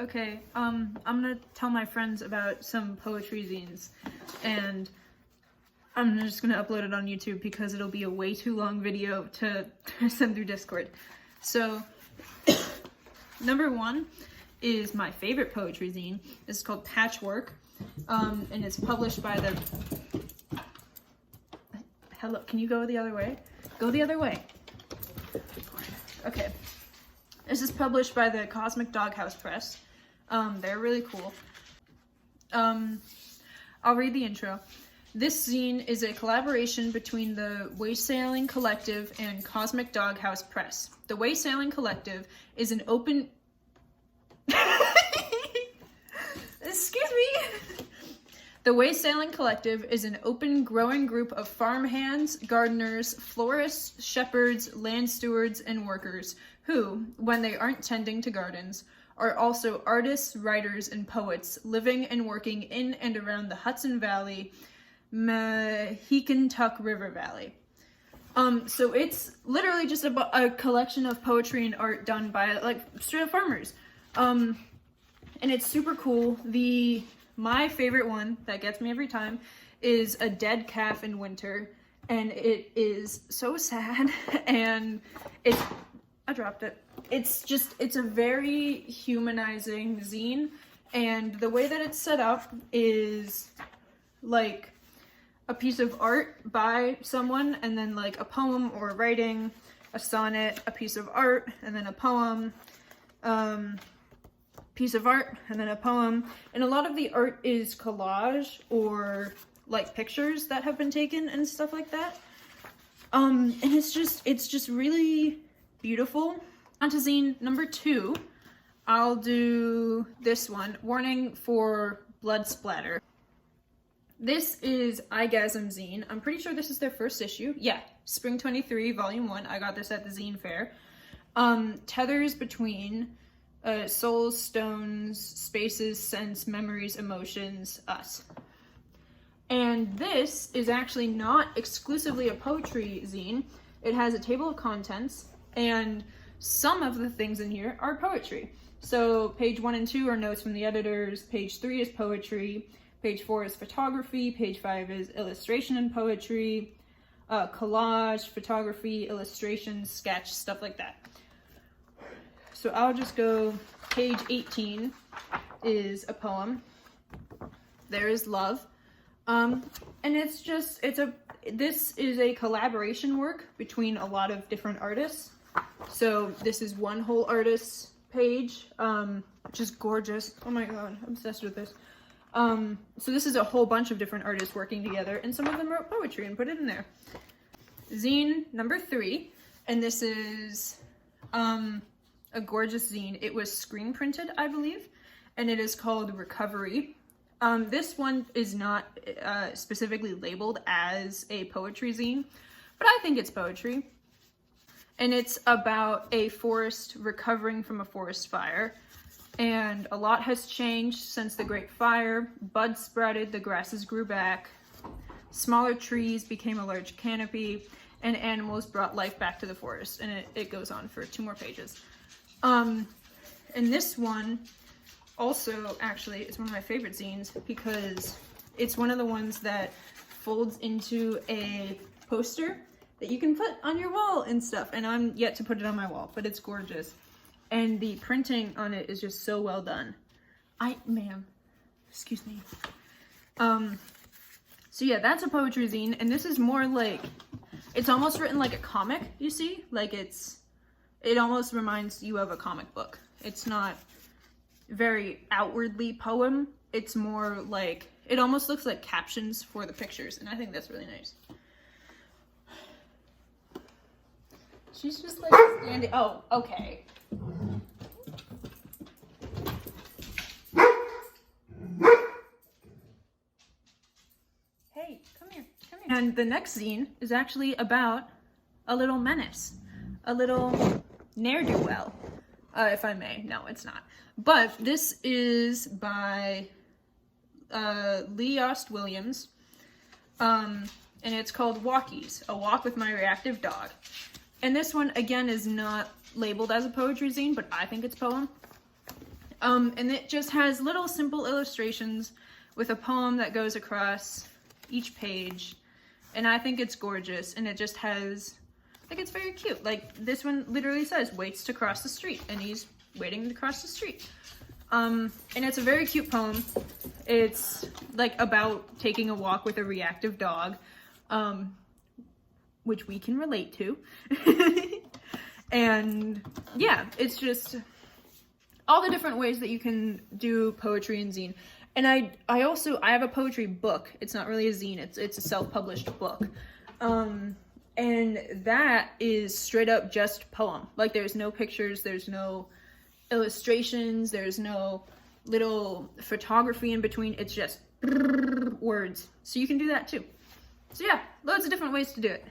Okay, I'm gonna tell my friends about some poetry zines, and I'm just gonna upload it on YouTube because it'll be a way too long video to send through Discord. So, number one is my favorite poetry zine. It's called Patchwork, and it's published by the... Hello, can you go the other way? Go the other way. Okay. This is published by the Cosmic Doghouse Press. They're really cool. I'll read the intro. This zine is a collaboration between the Waysailing Collective and Cosmic Doghouse Press. The Waysailing Collective is an open... Excuse me! The Waysailing Collective is an open, growing group of farmhands, gardeners, florists, shepherds, land stewards, and workers who, when they aren't tending to gardens, are also artists, writers, and poets living and working in and around the Hudson Valley, Mahicantuck River Valley. So it's literally just a collection of poetry and art done by, like, straight up farmers. And it's super cool. My favorite one that gets me every time is A Dead Calf in Winter, and it is so sad, and I dropped it. It's a very humanizing zine, and the way that it's set up is like a piece of art by someone, and then like a poem or writing, a sonnet, a piece of art, and then a poem, piece of art, and then a poem. And a lot of the art is collage or like pictures that have been taken and stuff like that. And it's just really beautiful. On to zine number 2. I'll do this one, Warning for Blood Splatter. This is iGasm Zine. I'm pretty sure this is their first issue. Yeah, Spring 23, Volume 1. I got this at the Zine Fair. Tethers between souls, stones, spaces, sense, memories, emotions, us. And this is actually not exclusively a poetry zine. It has a table of contents, and some of the things in here are poetry. So page 1 and 2 are notes from the editors, page 3 is poetry, page 4 is photography, page 5 is illustration and poetry, collage, photography, illustration, sketch, stuff like that. So I'll just go, page 18 is a poem. There is love. And this is a collaboration work between a lot of different artists. So this is one whole artist's page, which is gorgeous. Oh my god, I'm obsessed with this. So this is a whole bunch of different artists working together, and some of them wrote poetry and put it in there. Zine number 3, and this is a gorgeous zine. It was screen printed, I believe, and it is called Recovery. This one is not specifically labeled as a poetry zine, but I think it's poetry. And it's about a forest recovering from a forest fire. And a lot has changed since the Great Fire. Buds sprouted, the grasses grew back, smaller trees became a large canopy, and animals brought life back to the forest. And it goes on for 2 more pages. And this one also actually is one of my favorite zines because it's one of the ones that folds into a poster that you can put on your wall and stuff. And I'm yet to put it on my wall, but it's gorgeous. And the printing on it is just so well done. Ma'am, excuse me. So yeah, that's a poetry zine, and this is more like, it's almost written like a comic, you see? Like it almost reminds you of a comic book. It's not very outwardly poem. It's more like, it almost looks like captions for the pictures, and I think that's really nice. She's just like standing, oh, okay. Hey, come here. And the next zine is actually about a little menace, a little ne'er-do-well, if I may. No, it's not. But this is by Lee Yost Williams, and it's called Walkies, A Walk with My Reactive Dog. And this one, again, is not labeled as a poetry zine, but I think it's poem. And it just has little simple illustrations with a poem that goes across each page. And I think it's gorgeous, and it just has, like, it's very cute. Like, this one literally says, waits to cross the street, and he's waiting to cross the street. And it's a very cute poem. It's, like, about taking a walk with a reactive dog, which we can relate to. And, yeah, it's just all the different ways that you can do poetry and zine. And I have a poetry book. It's not really a zine. It's a self-published book. And that is straight up just poem. Like, there's no pictures, there's no illustrations, there's no little photography in between. It's just words. So you can do that too. So yeah, loads of different ways to do it.